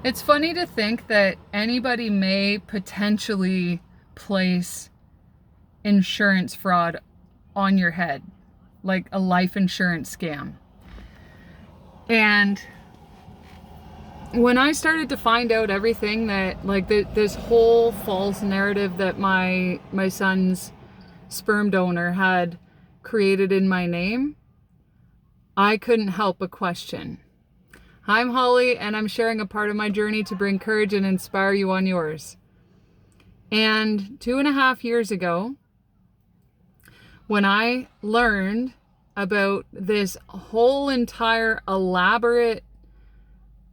It's funny to think that anybody may potentially place insurance fraud on your head, like a life insurance scam. And when I started to find out everything that, like, this whole false narrative that my son's sperm donor had created in my name, I couldn't help but question. I'm Holly, and I'm sharing a part of my journey to bring courage and inspire you on yours. And 2.5 years ago, when I learned about this whole entire elaborate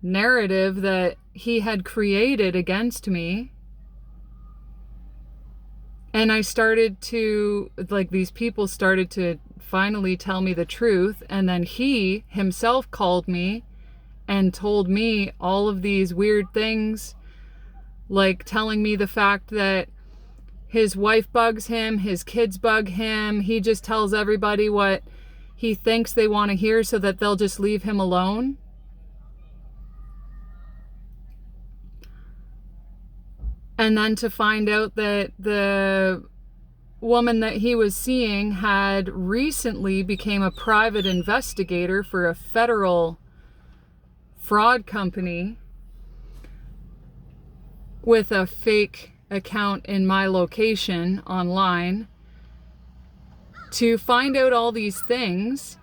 narrative that he had created against me, and I started to, like, these people started to finally tell me the truth, and then he himself called me and told me all of these weird things, like telling me the fact that his wife bugs him, his kids bug him, he just tells everybody what he thinks they want to hear so that they'll just leave him alone. And then to find out that the woman that he was seeing had recently became a private investigator for a federal fraud company with a fake account in my location online. To find out all these things,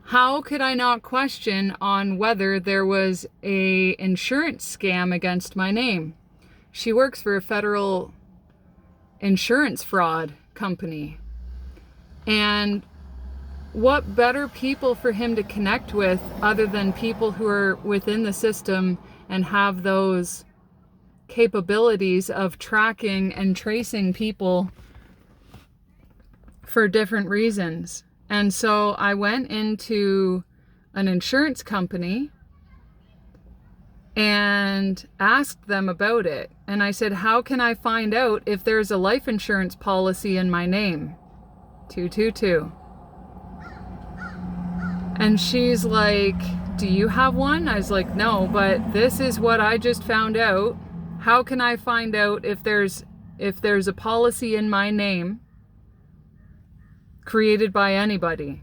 how could I not question on whether there was a insurance scam against my name? She works for a federal insurance fraud company. And what better people for him to connect with other than people who are within the system and have those capabilities of tracking and tracing people for different reasons. And so I went into an insurance company and asked them about it. And I said, how can I find out if there's a life insurance policy in my name? 222. And she's like, do you have one? I was like, no, but this is what I just found out. How can I find out if there's a policy in my name created by anybody?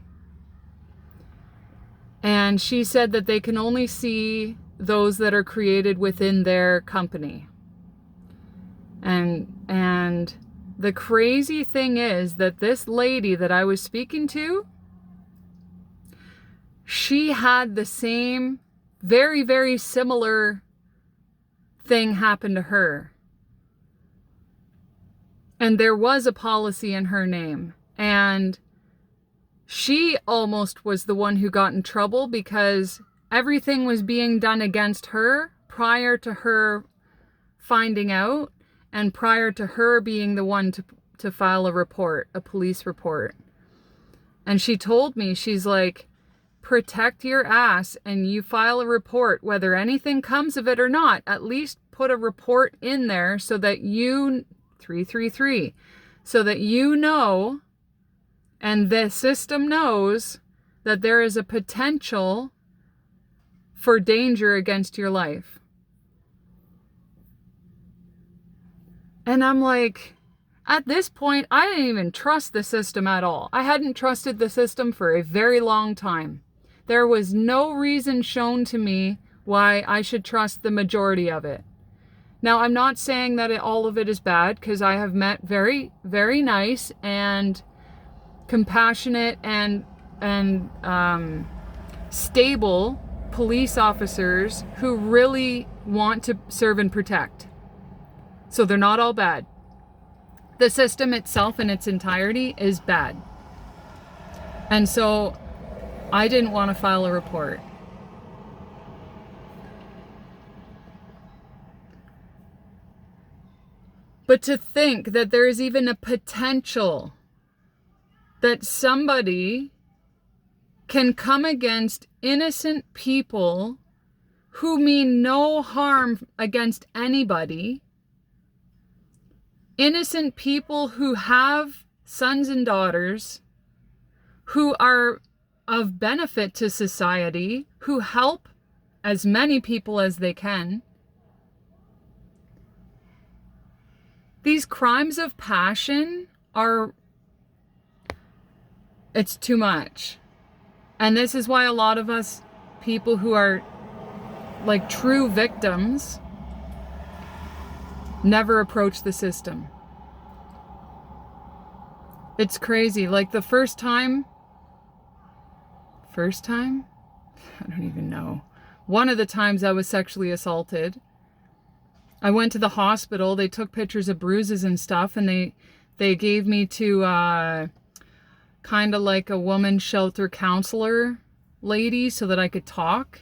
And she said that they can only see those that are created within their company. And the crazy thing is that this lady that I was speaking to, she had the same very, very similar thing happen to her. And there was a policy in her name. And she almost was the one who got in trouble because everything was being done against her prior to her finding out and prior to her being the one to file a report, a police report. And she told me, she's like, protect your ass and you file a report, whether anything comes of it or not. At least put a report in there so that you, 333, so that you know and the system knows that there is a potential for danger against your life. And I'm like, at this point, I didn't even trust the system at all. I hadn't trusted the system for a very long time. There was no reason shown to me why I should trust the majority of it. Now, I'm not saying that all of it is bad, because I have met very, very nice and compassionate and stable police officers who really want to serve and protect. So they're not all bad. The system itself in its entirety is bad. And so I didn't want to file a report. But to think that there is even a potential that somebody can come against innocent people who mean no harm against anybody, innocent people who have sons and daughters, who are of benefit to society, who help as many people as they can. These crimes of passion it's too much. And this is why a lot of us people who are like true victims never approach the system. It's crazy. Like the first time? I don't even know. One of the times I was sexually assaulted, I went to the hospital. They took pictures of bruises and stuff, and they gave me to kind of like a woman shelter counselor lady so that I could talk.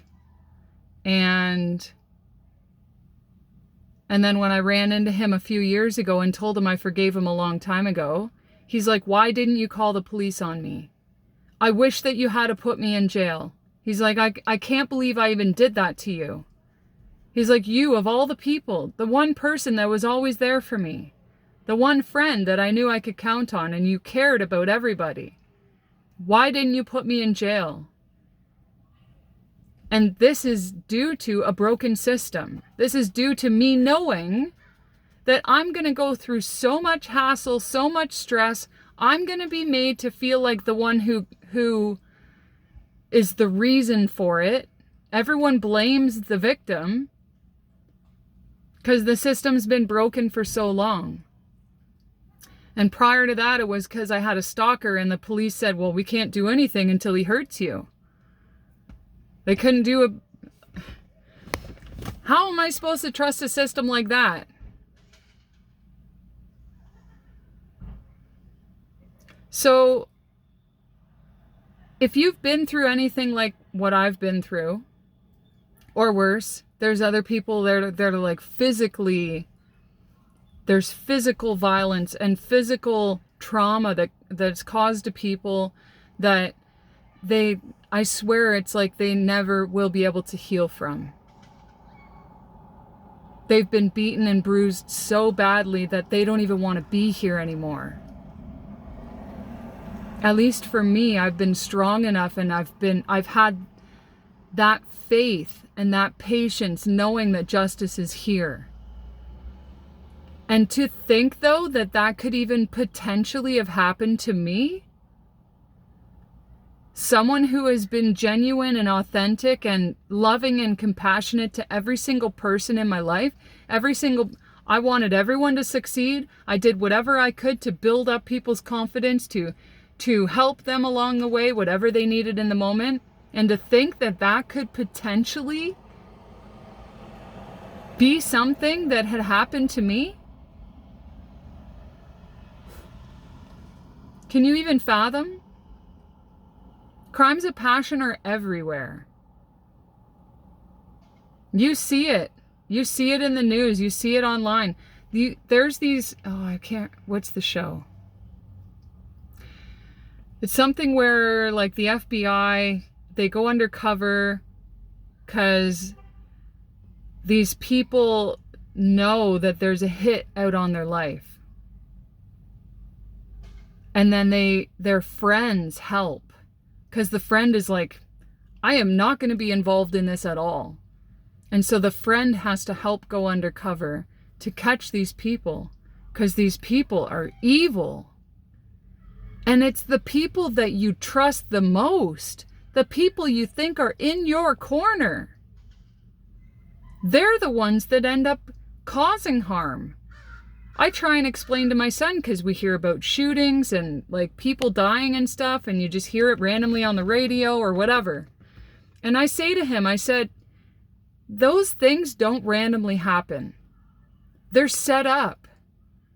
And then when I ran into him a few years ago and told him I forgave him a long time ago, he's like, "Why didn't you call the police on me? I wish that you had to put me in jail." He's like, I can't believe I even did that to you. He's like, you, of all the people, the one person that was always there for me, the one friend that I knew I could count on, and you cared about everybody. Why didn't you put me in jail? And this is due to a broken system. This is due to me knowing that I'm going to go through so much hassle, so much stress. I'm going to be made to feel like the one who is the reason for it. Everyone blames the victim because the system's been broken for so long. And prior to that, it was because I had a stalker and the police said, well, we can't do anything until he hurts you. They couldn't do How am I supposed to trust a system like that? So, if you've been through anything like what I've been through, or worse, there's other people that are like there's physical violence and physical trauma that's caused to people that I swear it's like they never will be able to heal from. They've been beaten and bruised so badly that they don't even want to be here anymore. At least for me, I've been strong enough and I've had that faith and that patience knowing that justice is here. And to think though that could even potentially have happened to me, someone who has been genuine and authentic and loving and compassionate to every single person in my life, I wanted everyone to succeed. I did whatever I could to build up people's confidence, to help them along the way, whatever they needed in the moment. And to think that could potentially be something that had happened to me. Can you even fathom? Crimes of passion are everywhere. You see it. You see it in the news. You see it online. There's these, what's the show? It's something where like the FBI, they go undercover because these people know that there's a hit out on their life. And then their friends help. Because the friend is like, I am not going to be involved in this at all. And so the friend has to help go undercover to catch these people. Because these people are evil. And it's the people that you trust the most. The people you think are in your corner. They're the ones that end up causing harm. I try and explain to my son because we hear about shootings and like people dying and stuff, and you just hear it randomly on the radio or whatever. And I say to him, I said, those things don't randomly happen. They're set up.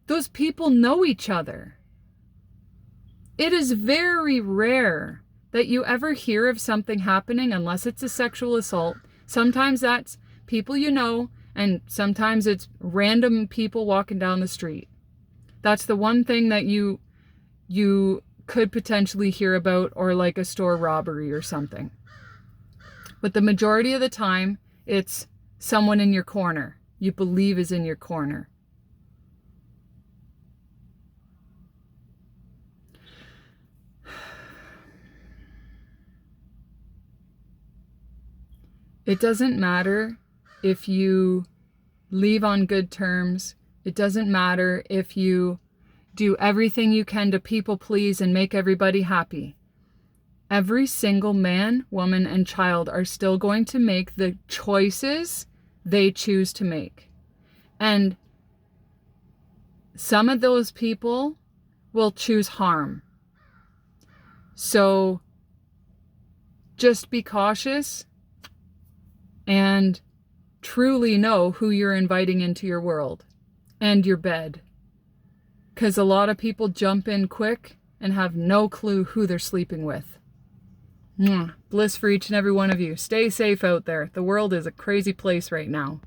Those people know each other. It is very rare that you ever hear of something happening unless it's a sexual assault. Sometimes that's people you know, and sometimes it's random people walking down the street. That's the one thing that you could potentially hear about, or like a store robbery or something. But the majority of the time, it's someone in your corner, you believe is in your corner. It doesn't matter if you leave on good terms. It doesn't matter if you do everything you can to people please and make everybody happy. Every single man, woman, and child are still going to make the choices they choose to make. And some of those people will choose harm. So just be cautious and truly know who you're inviting into your world and your bed. Because a lot of people jump in quick and have no clue who they're sleeping with. Bliss for each and every one of you. Stay safe out there. The world is a crazy place right now.